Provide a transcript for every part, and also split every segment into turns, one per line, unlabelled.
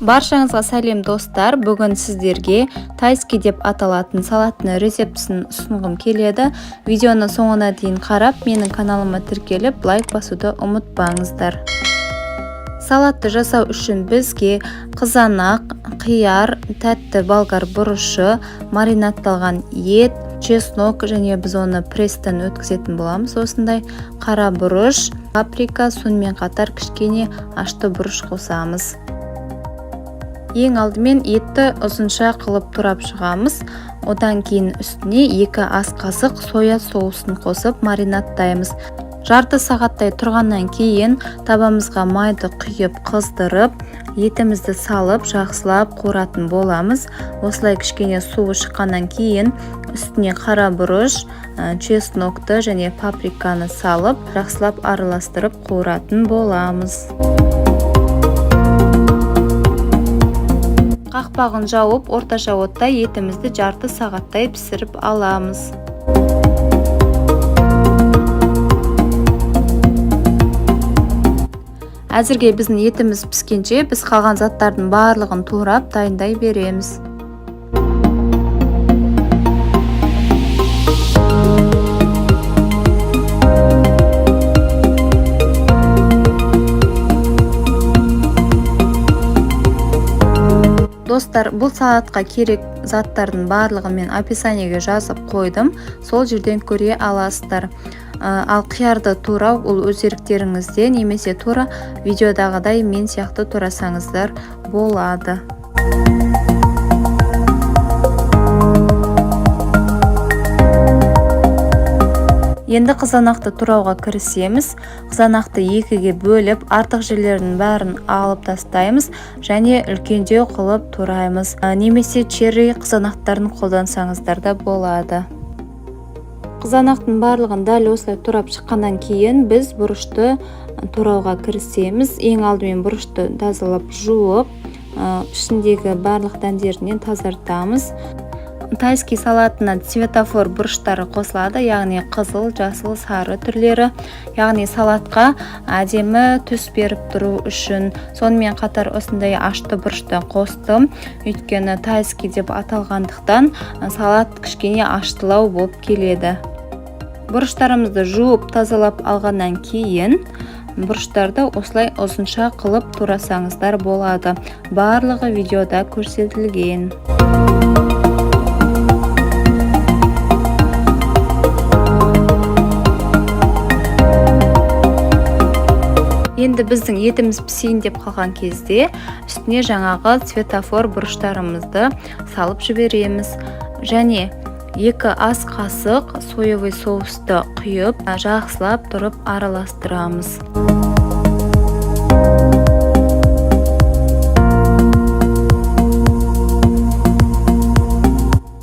Баршаңызға сәлем достар. Бүгін сіздерге тайский деп аталатын салаттың рецептісін ұсынғым келеді. Видеоны соңына дейін қарап, менің каналыма тіркеліп, лайк басуды ұмытпаңыздар. Салатты жасау үшін бізге қызанақ, қияр, тәтті болгар бұрышы, маринатталған ет, чеснок және біз оны пресстен өткізетін боламыз. Осындай қара бұрыш, паприка, сонымен қатар кішкене ашты бұрыш қосамыз. Ең алдымен етті ұзынша қылып турап шығамыз. Одан кейін үстіне 2 ас қасық соя соусын қосып маринаттаймыз. Жарты сағаттай тұрғаннан кейін табамызға майды құйып қыздырып, етімізді салып жақсылап қуыратын боламыз. Осылай кішкене суы шыққаннан кейін үстіне қара бұрыш, чеснокты және паприканы салып, жақсылап араластырып қуыратын боламыз. Қақпағын жауып, орташа отта етімізді жарты сағаттай пісіріп аламыз. Әзірге біздің етіміз піскенше, біз қалған заттардың барлығын турап дайындай береміз. Достар, бұл салатқа керек заттардың барлығын мен описаниеге жазып қойдым. Сол жерден көре аласыздар. Ал қиярды турау ол өз еріктеріңізде, немесе тура видеодағыдай мен сияқты турасаңыздар болады. Енді қызанақты турауға кірісеміз. Қызанақты 2-ге бөліп, артық жерлерінің бәрін алып тастаймыз және үлкендеу қылып тураймыз. Немесе черри қызанақтарын қолдансаңыздар да болады. Қызанақтың барлығын дәл осылай турап шыққаннан кейін біз бұрышты турауға кірісеміз. Ең алдымен бұрышты тазалап жуып, ішіндегі барлық дәндерінен тазартамыз. Тайский салатына светофор бұрыштары қосылады, яғни қызыл, жасыл, сары түрлері. Яғни салатқа әдемі түс беріп тұру үшін. Сонымен қатар осындай ашты бұрышты қостым. Өйткені тайский деп аталғандықтан салат кішкене аштылау болып келеді. Бұрыштарымызды жуып тазалап алғаннан кейін бұрыштарды осылай ұзынша қылып турасаңыздар болады. Барлығы видеода көрсетілген. Енді біздің етіміз пісейін деп қалған кезде үстіне жаңағы светофор бұрыштарымызды салып жібереміз. Және 2 ас қасық соевый соусты құйып, жақсылап тұрып араластырамыз.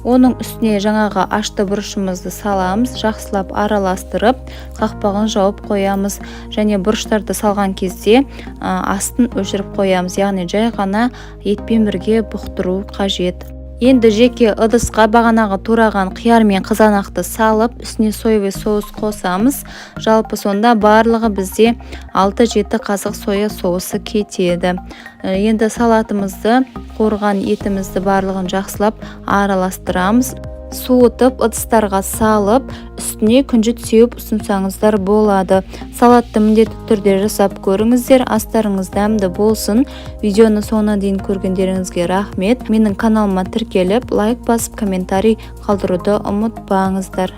Оның үстіне жаңағы ашты бұрышымызды саламыз, жақсылап араластырып, қақпағын жауып қоямыз. Және бұрыштарды салған кезде астын өшіріп қоямыз, яғни жай ғана етпен бірге бұқтыру қажет. Енді жеке ыдысқа бағанағы тураған қияр мен қызанақты салып, үстіне соевый соус қосамыз. Жалпы сонда барлығы бізде 6-7 қасық соя соусы кетеді. Енді салатымызды, қуырған етімізді барлығын жақсылап араластырамыз. Суытып, ыдыстарға салып, үстіне күнжіт сеуіп ұсынсаңыздар болады. Салатты міндетті түрде жасап көріңіздер, астарыңыз дәмді болсын. Видеоны соңына дейін көргендеріңізге рахмет. Менің каналыма тіркеліп, лайк басып, комментарий қалдыруды ұмытпаңыздар.